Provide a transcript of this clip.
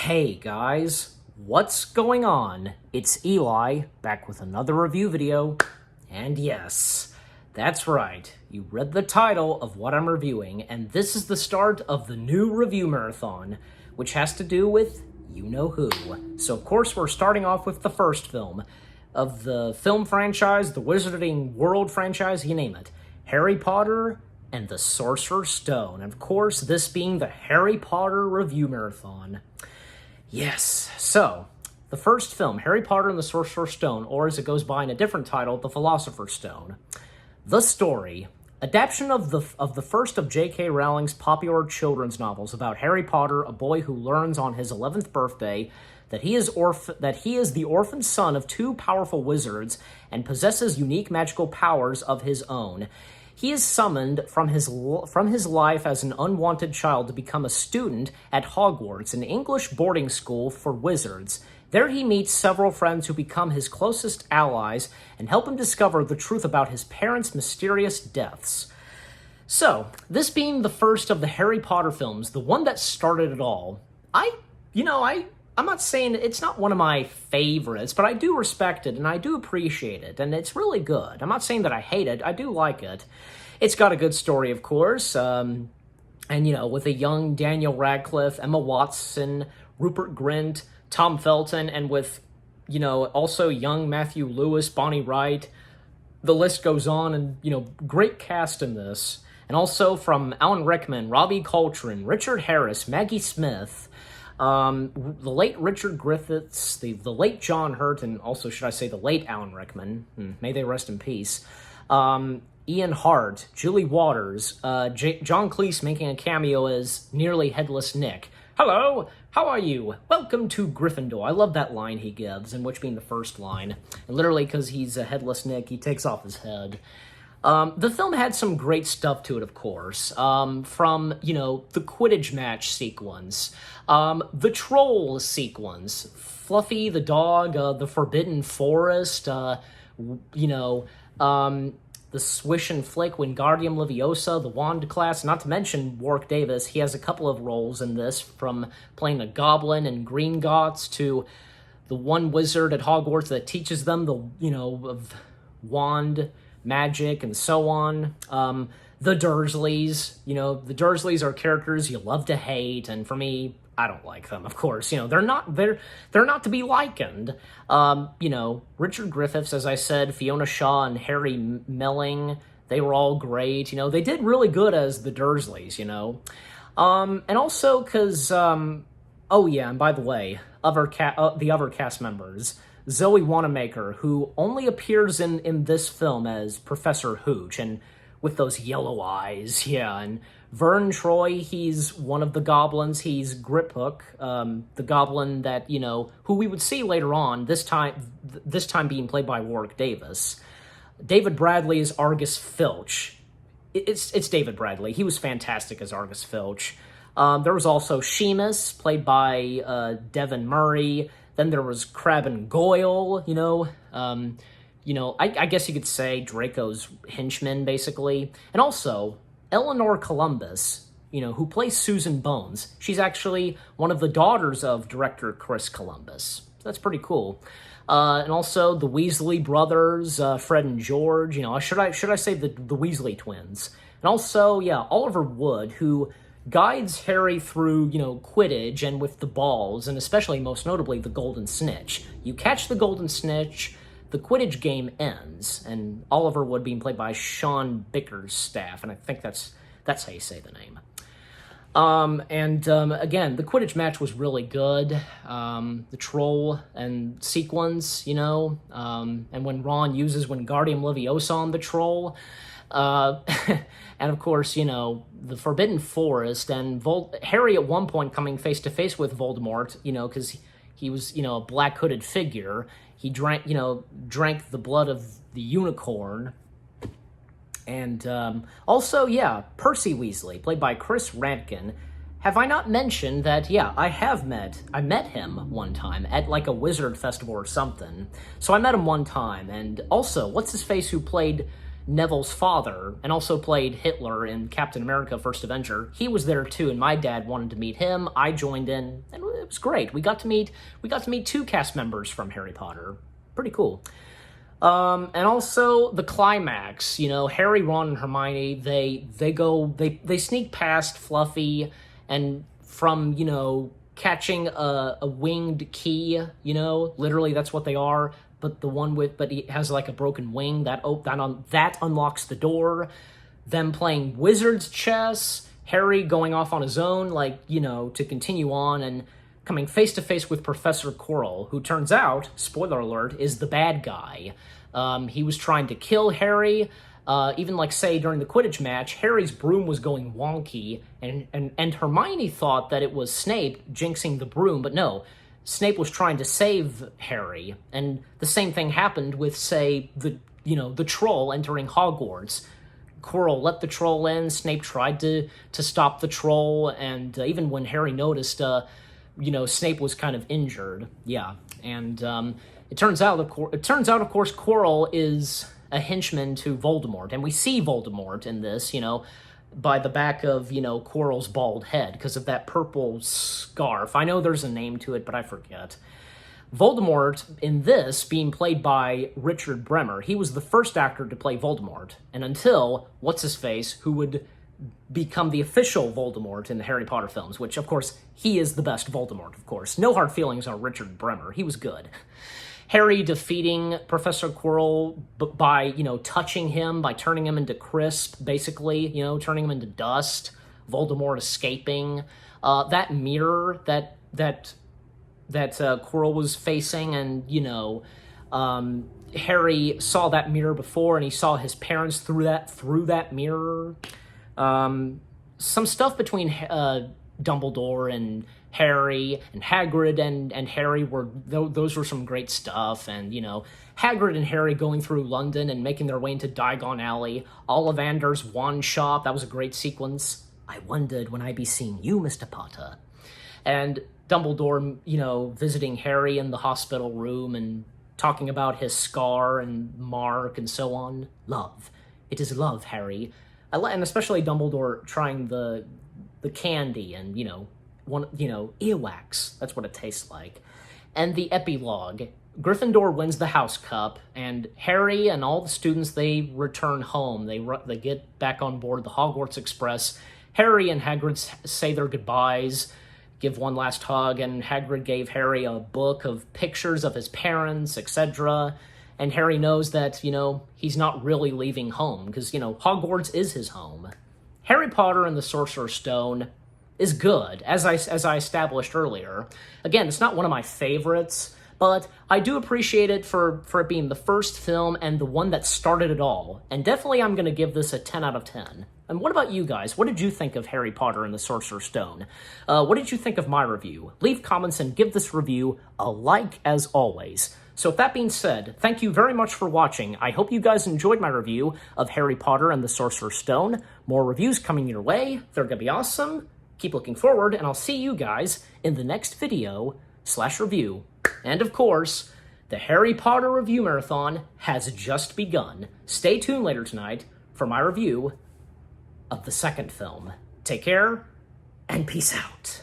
Hey guys, what's going on? It's Eli, back with another review video, and yes, that's right, you read the title of what I'm reviewing, and this is the start of the new review marathon, which has to do with you-know-who. So of course we're starting off with the first film of the film franchise, the Wizarding World franchise, you name it, Harry Potter and the Sorcerer's Stone, and of course this being the Harry Potter review marathon. Yes, so, the first film, Harry Potter and the Sorcerer's Stone, or as it goes by in a different title, The Philosopher's Stone. The story, adaptation of the first of J.K. Rowling's popular children's novels about Harry Potter, a boy who learns on his 11th birthday that he is the orphan son of two powerful wizards and possesses unique magical powers of his own. He is summoned from his life as an unwanted child to become a student at Hogwarts, an English boarding school for wizards. There he meets several friends who become his closest allies and help him discover the truth about his parents' mysterious deaths. So, this being the first of the Harry Potter films, the one that started it all, I'm not saying it's not one of my favorites, but I do respect it and I do appreciate it, and it's really good. I'm not saying that I hate it, I do like it. It's got a good story, of course, and with a young Daniel Radcliffe, Emma Watson, Rupert Grint, Tom Felton, and with, also young Matthew Lewis, Bonnie Wright. The list goes on, and, great cast in this. And also from Alan Rickman, Robbie Coltrane, Richard Harris, Maggie Smith, the late Richard Griffiths, the late John Hurt, and also, should I say, the late Alan Rickman. May they rest in peace. Ian Hart, Julie Waters, John Cleese making a cameo as nearly headless Nick. Hello, how are you? Welcome to Gryffindor. I love that line he gives, and which being the first line. And literally, because he's a headless Nick, he takes off his head. The film had some great stuff to it, of course, from, the Quidditch match sequence, the troll sequence, Fluffy the dog, the Forbidden Forest, the Swish and Flick, Wingardium Leviosa, the Wand class, not to mention Warwick Davis. He has a couple of roles in this, from playing a goblin in Gringotts to the one wizard at Hogwarts that teaches them of wand magic and so on. The Dursleys, the Dursleys are characters you love to hate, and for me, I don't like them, of course. They're not to be likened. Richard Griffiths, as I said, Fiona Shaw and Harry Melling, they were all great. They did really good as the Dursleys, and also because, and by the way, the other cast members, Zoe Wanamaker, who only appears in this film as Professor Hooch, and with those yellow eyes, and Vern Troy, he's one of the goblins. He's Griphook, the goblin that, who we would see later on, this time being played by Warwick Davis. David Bradley is Argus Filch. It's David Bradley. He was fantastic as Argus Filch. There was also Seamus, played by Devon Murray. Then there was Crabbe and Goyle, I guess you could say Draco's henchman, basically. And also, Eleanor Columbus, who plays Susan Bones. She's actually one of the daughters of director Chris Columbus. So that's pretty cool. And also the Weasley brothers, Fred and George. Should I say the Weasley twins? And also, Oliver Wood, who guides Harry through, Quidditch and with the balls, and especially, most notably, the Golden Snitch. You catch the Golden Snitch, the Quidditch game ends, and Oliver Wood being played by Sean Bickerstaff, and I think that's how you say the name. Again, the Quidditch match was really good. The troll and sequence, and when Ron uses Wingardium Leviosa on the troll, and of course, the Forbidden Forest, and Harry at one point coming face to face with Voldemort, because he was, a black hooded figure. He drank the blood of the unicorn. And also, Percy Weasley, played by Chris Radkin. Have I not mentioned that, I met him one time at like a wizard festival or something. So I met him one time. And also, what's his face who played Neville's father, and also played Hitler in Captain America: First Avenger. He was there too, and my dad wanted to meet him. I joined in, and it was great. We got to meet 2 cast members from Harry Potter. Pretty cool. And also the climax, Harry, Ron, and Hermione, they sneak past Fluffy, and from, catching a winged key, literally that's what they are, but he has like a broken wing that unlocks the door. Them playing wizard's chess, Harry going off on his own, to continue on, and coming face to face with Professor Quirrell, who turns out, spoiler alert, is the bad guy. He was trying to kill Harry. Even say during the Quidditch match, Harry's broom was going wonky, and Hermione thought that it was Snape jinxing the broom, but no, Snape was trying to save Harry. And the same thing happened with, the troll entering Hogwarts. Quirrell let the troll in, Snape tried to stop the troll, and even when Harry noticed, Snape was kind of injured. Yeah, and it turns out, of course, Quirrell is a henchman to Voldemort, and we see Voldemort in this, by the back of, Quirrell's bald head, because of that purple scarf. I know there's a name to it, but I forget. Voldemort, in this, being played by Richard Bremmer, he was the first actor to play Voldemort, and until, what's-his-face, who would become the official Voldemort in the Harry Potter films, which, of course, he is the best Voldemort, of course. No hard feelings on Richard Bremmer. He was good. Harry defeating Professor Quirrell by, touching him, by turning him into crisp, basically, turning him into dust. Voldemort escaping. That mirror that Quirrell was facing, and, Harry saw that mirror before, and he saw his parents through that mirror. Some stuff between Dumbledore and Harry and Hagrid and Harry those were some great stuff, and Hagrid and Harry going through London and making their way into Diagon Alley, Ollivander's wand shop, that was a great sequence. I wondered when I be seeing you, Mr. Potter. And Dumbledore, visiting Harry in the hospital room and talking about his scar and mark and so on. Love. It is love, Harry. And especially Dumbledore trying the candy and, earwax. That's what it tastes like. And the epilogue. Gryffindor wins the House Cup, and Harry and all the students, they return home. They get back on board the Hogwarts Express. Harry and Hagrid say their goodbyes, give one last hug, and Hagrid gave Harry a book of pictures of his parents, etc., and Harry knows that, he's not really leaving home, because, Hogwarts is his home. Harry Potter and the Sorcerer's Stone is good, as I established earlier. Again, it's not one of my favorites, but I do appreciate it for it being the first film and the one that started it all. And definitely I'm going to give this a 10 out of 10. And what about you guys? What did you think of Harry Potter and the Sorcerer's Stone? What did you think of my review? Leave comments and give this review a like as always. So with that being said, thank you very much for watching. I hope you guys enjoyed my review of Harry Potter and the Sorcerer's Stone. More reviews coming your way. They're going to be awesome. Keep looking forward, and I'll see you guys in the next video/review. And of course, the Harry Potter review marathon has just begun. Stay tuned later tonight for my review of the second film. Take care, and peace out.